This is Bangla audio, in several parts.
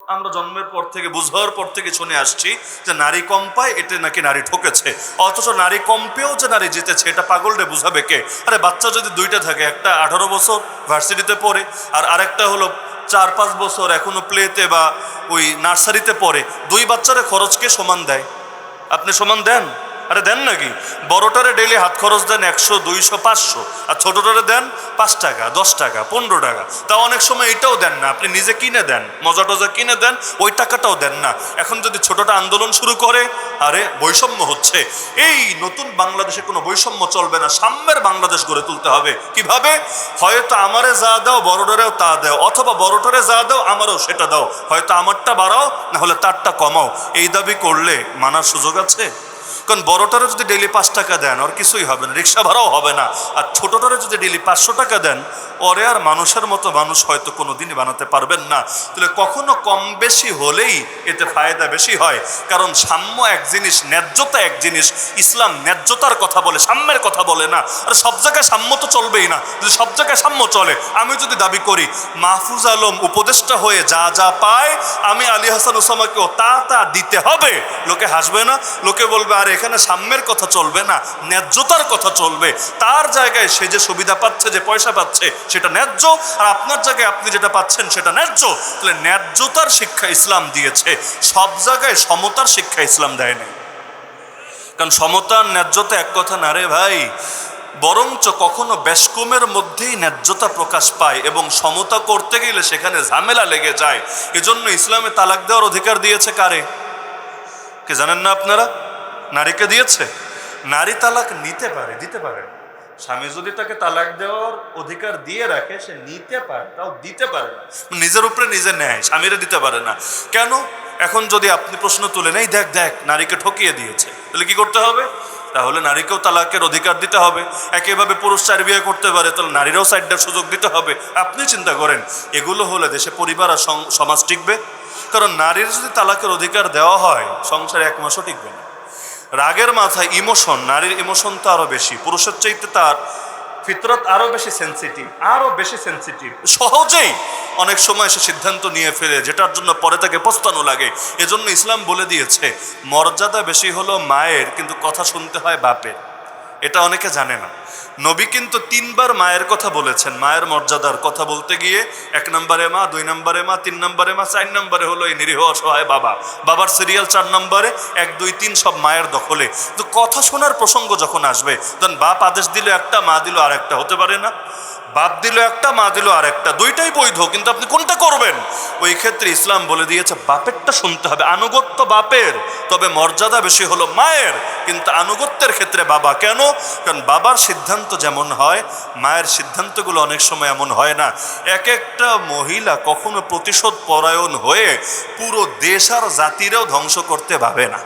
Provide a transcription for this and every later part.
আমরা জন্মের পর থেকে বুঝার পর থেকে শুনে আসছি যে নারী কম পায়, এটা নাকি নারী ঠকেছে। অথচ নারী কম পেয়েও যে নারী জিতেছে, এটা পাগলরে বুঝাবে কে? আরে বাচ্চা যদি দুইটা থাকে, একটা 18 বছর ভার্সিটিতে পড়ে, আর আরেকটা হলো 4-5 বছর এখনো প্লেতে বা ওই নার্সারিতে পড়ে, দুই বাচ্চারে খরচকে সমান দেয়? আপনি সমান দেন? আরে দেন নাকি? বড়টারে ডেইলি হাত খরচ দেন 100, 200, 500, আর ছোটটারে দেন 5 টাকা, 10 টাকা, 15 টাকা। তাও অনেক সময় এটাও দেন না, আপনি নিজে কিনে দেন, মজা টজা কিনে দেন, ওই টাকাটাও দেন না। এখন যদি ছোটটা আন্দোলন শুরু করে, আরে বৈষম্য হচ্ছে, এই নতুন বাংলাদেশে কোনো বৈষম্য চলবে না, সাম্যের বাংলাদেশ গড়ে তুলতে হবে। কিভাবে? হয়তো আমারে যা দাও বড়টারেও তা দাও, অথবা বড়টারে যা দাও আমারও সেটা দাও, হয়তো আমারটা বাড়াও না হলে তারটা কমাও। এই দাবি করলে মানার সুযোগ আছে? কারণ বড়টারে যদি ডেইলি 5 টাকা দেন ওর কিছুই হবে না, রিক্সা ভাড়াও হবে না। আর ছোটটারে যদি ডেইলি 500 টাকা দেন, ওরে আর মানুষের মতো মানুষ হয়তো কোনো দিনই বানাতে পারবেন না। তাহলে কখনো কম বেশি হলেই এতে ফায়দা বেশি হয়। কারণ সাম্য এক জিনিস, ন্যায্যতা এক জিনিস। ইসলাম ন্যায্যতার কথা বলে, সাম্যের কথা বলে না। আর সব জায়গায় সাম্য তো চলবেই না। যদি সব জায়গায় সাম্য চলে, আমি যদি দাবি করি মাহফুজ আলম উপদেষ্টা হয়ে যা যা পায়, আমি আলী হাসান ওসামাকেও তা তা দিতে হবে, লোকে হাসবে না? লোকে বলবে আর এখানে সাম্যের কথা চলবে না, ন্যায্যতার কথা চলবে। তার জায়গায় সে যে সুবিধা পাচ্ছে, যে পয়সা পাচ্ছে, সেটা ন্যায্য, আর আপনার জায়গায় আপনি যেটা পাচ্ছেন সেটা ন্যায্য। তাহলে ন্যায্যতার শিক্ষা ইসলাম দিয়েছে, সব জায়গায় সমতার শিক্ষা ইসলাম দেয়নি। কারণ সমতা ন্যায্যতা এক কথা না রে ভাই, বরঞ্চ কখনো বেশকমের মধ্যেই ন্যায্যতা প্রকাশ পায়, এবং সমতা করতে গেলে সেখানে ঝামেলা লেগে যায়। এজন্য ইসলামে তালাক দেওয়ার অধিকার দিয়েছে কারে? কে জানেন না আপনারা? নারীকে দিয়েছে। নারী তালাক নিতে পারে, দিতে পারে। স্বামী যদি তাকে তালাক দেওয়ার অধিকার দিয়ে রাখে, সে নিতে পারে, তাও দিতে পারে না। নিজের উপরে নিজে নেয়, স্বামীরা দিতে পারে না। কেন? এখন যদি আপনি প্রশ্ন তুলে নেই, দেখ দেখ নারীকে ঠকিয়ে দিয়েছে, তাহলে কি করতে হবে? তাহলে নারীকেও তালাকের অধিকার দিতে হবে। একইভাবে পুরুষ 4 বিয়ে করতে পারে, তাহলে নারীরাও 4টা সুযোগ দিতে হবে। আপনি চিন্তা করেন, এগুলো হলে দেশে পরিবার আর সমাজ টিকবে? কারণ নারীর যদি তালাকের অধিকার দেওয়া হয়, সংসারে 1 মাসও টিকবে না। রাগের মাথায় ইমোশন, নারীর ইমোশন তো আরো বেশি, পুরুষের চাইতে তার ফিতরত আরো বেশি সেন্সিটিভ, আরো বেশি সেন্সিটিভ। সহজেই অনেক সময় সে সিদ্ধান্ত নিয়ে ফেলে, যেটার জন্য পরে তাকে পস্তানো লাগে। এজন্য ইসলাম বলে দিয়েছে মর্যাদা বেশি হলো মায়ের, কিন্তু কথা শুনতে হয় বাপের। এটা অনেকে জানে না। নবী কিন্তু 3বার মায়ের কথা বলেছেন। মায়ের মর্যাদার কথা বলতে গিয়ে 1 নম্বরে মা, 2 নম্বরে মা, 3 নম্বরে মা, 4 নম্বরে হলো এই নিরীহ অসহায় বাবা। বাবার সিরিয়াল 4 নম্বরে, 1, 2, 3 সব মায়ের দখলে। তো কথা শোনার প্রসঙ্গ যখন আসবে, তখন বাপ আদেশ দিল একটা, মা দিল আরেকটা, হতে পারে না? বাপ দিল একটা, মা দিল আরেকটা, দুইটাই বৈধ, কিন্তু আপনি কোনটা করবেন? ওই ক্ষেত্রে ইসলাম বলে দিয়েছে বাপেরটা শুনতে হবে। আনুগত্য বাপের, তবে মর্যাদা বেশি হলো মায়ের, কিন্তু আনুগত্যের ক্ষেত্রে বাবা। কেন? কারণ বাবার সিদ্ধান্ত যেমন হয়, মায়ের সিদ্ধান্তগুলো অনেক সময় এমন হয় না। এক একটা মহিলা কখনো প্রতিশোধ পরায়ণ হয়ে পুরো দেশ আর জাতিরেও ধ্বংস করতে ভাবে না।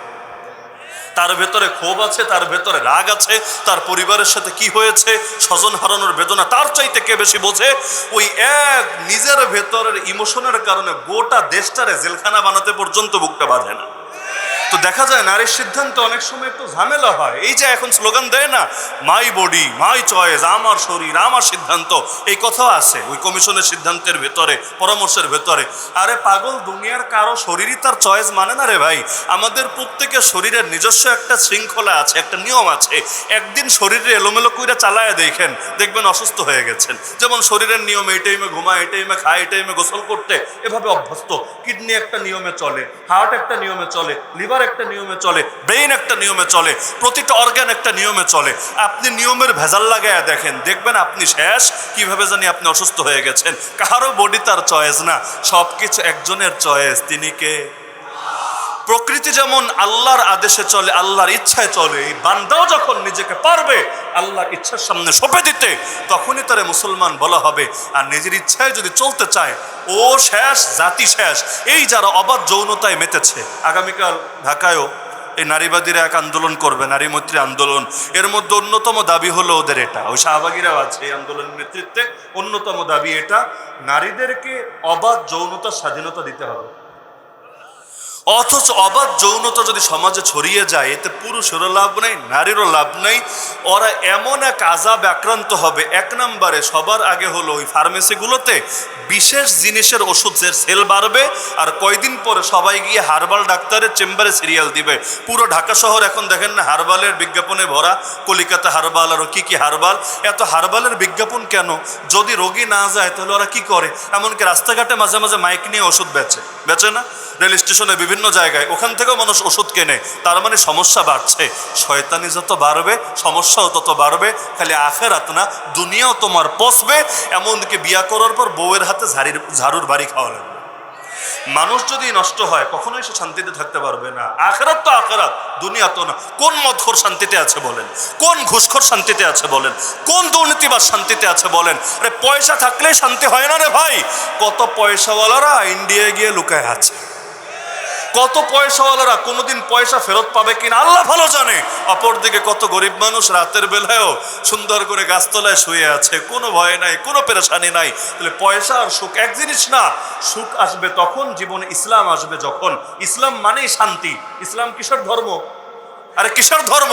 তার ভেতরে ক্ষোভ আছে, তার ভেতরে রাগ আছে, তার পরিবারের সাথে কি হয়েছে, স্বজন হারানোর বেদনা তার চাইতে কে বেশি বোঝে? ওই এক নিজের ভেতরের ইমোশনের কারণে গোটা দেশটারে জেলখানা বানাতে পর্যন্ত বুকটা বাঁধে না। তো দেখা যায় নারীর সিদ্ধান্ত অনেক সময় একটু ঝামেলা হয়। এই যে এখন স্লোগান দেয় না, মাই বডি মাই চয়েস, আমার শরীর আমার সিদ্ধান্ত, এই কথাও আছে ওই কমিশনের সিদ্ধান্তের ভেতরে, পরামর্শের ভেতরে। আরে পাগল, দুনিয়ার কারো শরীরই তার চয়েস মানে না রে ভাই। আমাদের প্রত্যেকের শরীরের নিজস্ব একটা শৃঙ্খলা আছে, একটা নিয়ম আছে। একদিন শরীরে এলোমেলো কইরা চালায় দেখবেন অসুস্থ হয়ে গেছেন। যেমন শরীরের নিয়ম, এই টাইমে ঘুমায়, এই টাইমে খায়, এই টাইমে গোসল করতে, এভাবে অভ্যস্ত। কিডনি একটা নিয়মে চলে, হার্ট একটা নিয়মে চলে, লিভার একটা নিয়মে চলে, ব্রেইন একটা নিয়মে চলে, প্রতিটা অর্গান একটা নিয়মে চলে। আপনি নিয়মের ভেজাল লাগায় দেখেন, দেখবেন আপনি শেষ। কিভাবে জানি আপনি অসুস্থ হয়ে গেছেন। কারো বডি তার চয়েস না, সবকিছু একজনের চয়েস। তিনি কে? প্রকৃতি যেমন আল্লাহর আদেশে চলে, আল্লাহর ইচ্ছায় চলে, এই বান্দাও যখন নিজেকে পারবে আল্লাহর ইচ্ছার সামনে সঁপে দিতে, তখনই তারে মুসলমান বলা হবে। আর নিজের ইচ্ছায় যদি চলতে চায়, ও শেষ, জাতি শেষ। এই যারা অবাধ যৌনতায় মেতেছে, আগামীকাল ঢাকায়ও এই নারীবাদীরা এক আন্দোলন করবে, নারী মৈত্রী আন্দোলন। এর মধ্যে অন্যতম দাবি হলো ওদের এটা, ওই শাহবাগীরাও আছে এই আন্দোলনের নেতৃত্বে। অন্যতম দাবি এটা, নারীদেরকে অবাধ যৌনতার স্বাধীনতা দিতে হবে। অথচ অবাধ যৌনতা যদি সমাজে ছড়িয়ে যায়, এতে পুরুষেরও লাভ নেই, নারীরও লাভ নেই। ওরা এমন এক আযাবে আক্রান্ত হবে। এক নম্বরে সবার আগে হলো ওই ফার্মেসিগুলোতে বিশেষ জিনিসের ওষুধের সেল বাড়বে, আর কয়দিন পরে সবাই গিয়ে হার্বাল ডাক্তারের চেম্বারে সিরিয়াল দিবে। পুরো ঢাকা শহর এখন দেখেন না হার্বালের বিজ্ঞাপনে ভরা, কলিকাতা হার্বাল আরও কি হার্বাল। এত হার্বালের বিজ্ঞাপন কেন? যদি রোগী না যায় তাহলে ওরা কি করে? এমনকি রাস্তাঘাটে মাঝে মাঝে মাইক নিয়ে ওষুধ বেচে না, রেল স্টেশনে বিভিন্ন জায়গায়, ওখান থেকেও মানুষ ওষুধ কেনে। তার মানে সমস্যা বাড়ছে। শয়তানি যত বাড়বে সমস্যাও তত বাড়বে। খালি আখেরাত না, দুনিয়াও তোমার পচবে। এমনকি বিয়া করার পর বউয়ের হাতে ঝাড়ুর বাড়ি খাওয়া লাগবে। মানুষ যদি নষ্ট হয় কখনোই সে শান্তিতে থাকতে পারবে না। আখেরাত তো আখেরাত, দুনিয়া তো না। কোন মদখোর শান্তিতে আছে বলেন? কোন ঘুষখোর শান্তিতে আছে বলেন? কোন দুর্নীতিবাজ শান্তিতে আছে বলেন? আরে পয়সা থাকলেই শান্তি হয় না রে ভাই। কত পয়সাওয়ালারা ইন্ডিয়ায় গিয়ে লুকায় আছে, কত পয়সাওয়ালারা কোনোদিন পয়সা ফেরত পাবে কিনা আল্লাহ ভালো জানে। অপরদিকে কত গরিব মানুষ রাতের বেলায়ও সুন্দর করে গাছতলায় শুয়ে আছে, কোনো ভয় নাই, কোনো পেরেশানি নাই। তাহলে পয়সা আর সুখ এক জিনিস না। সুখ আসবে তখন জীবনে ইসলাম আসবে যখন। ইসলাম মানেই শান্তি। ইসলাম কিসের ধর্ম? আরে কিসের ধর্ম?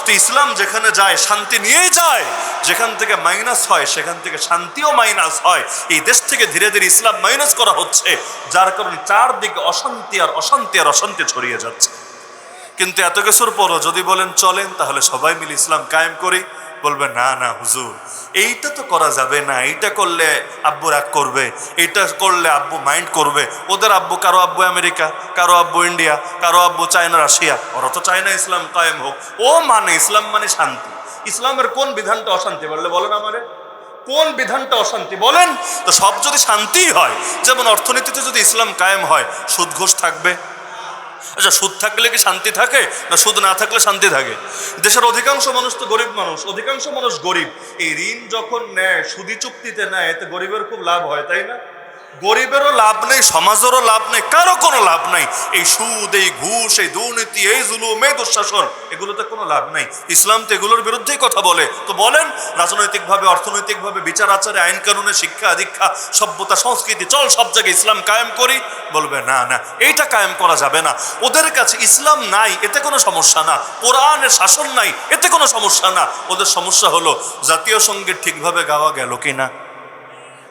তো ইসলাম যেখানে যায় শান্তি নিয়েই যায়। যেখান থেকে মাইনাস হয় সেখান থেকে শান্তিও মাইনাস হয়। এই দেশ থেকে ধীরে ধীরে ইসলাম মাইনাস করা হচ্ছে, যার কারণে চারদিকে অশান্তি আর অশান্তি আর অশান্তি ছড়িয়ে যাচ্ছে। কিন্তু এত কিছুর পরও যদি বলেন চলেন তাহলে সবাই মিলে ইসলাম কায়েম করি, বলবে না না হুজুর, এইটা তো করা যাবে না। এইটা করলে আব্বু রাগ করবে, এইটা করলে আব্বু মাইন্ড করবে। ওদের আব্বু, কারো আব্বু আমেরিকা, কারো আব্বু ইন্ডিয়া, কারো আব্বু চায়না, রাশিয়া। ওরা তো চায় না ইসলাম কায়েম হোক। ও মানে ইসলাম মানে শান্তি। ইসলামের কোন বিধানটা অশান্তি বললে বলেন আমারে? কোন বিধানটা অশান্তি বলেন? তো সব যদি শান্তিই হয়, যেমন অর্থনীতিতে যদি ইসলাম কায়েম হয়, সুদ ঘুষ থাকবে? আচ্ছা, সুদ থাকলে কি শান্তি থাকে? না সুদ না থাকলে শান্তি থাকে? দেশের অধিকাংশ মানুষ তো গরিব মানুষ, অধিকাংশ মানুষ গরিব। এই ঋণ যখন নেয়, সুদি চুক্তিতে নেয়, এতে গরিবের খুব লাভ হয়, তাই না? গরিবেরও লাভ নেই, সমাজেরও লাভ নেই, কারো কোনো লাভ নাই। এই সুদ, এই ঘুষ, এই দুর্নীতি, এই জুলুম, এই দুঃশাসন, এগুলোতে কোনো লাভ নেই। ইসলাম তো এগুলোর বিরুদ্ধেই কথা বলে। তো বলেন, রাজনৈতিকভাবে, অর্থনৈতিকভাবে, বিচার আচারে, আইন কানুনে, শিক্ষা দীক্ষা, সভ্যতা, সংস্কৃতি, চল সব জায়গায় ইসলাম কায়েম করি, বলবে না না এইটা কায়েম করা যাবে না। ওদের কাছে ইসলাম নাই, এতে কোনো সমস্যা না। কোরআনের শাসন নাই, এতে কোনো সমস্যা না। ওদের সমস্যা হলো জাতীয় সঙ্গীত ঠিকভাবে গাওয়া গেল কিনা।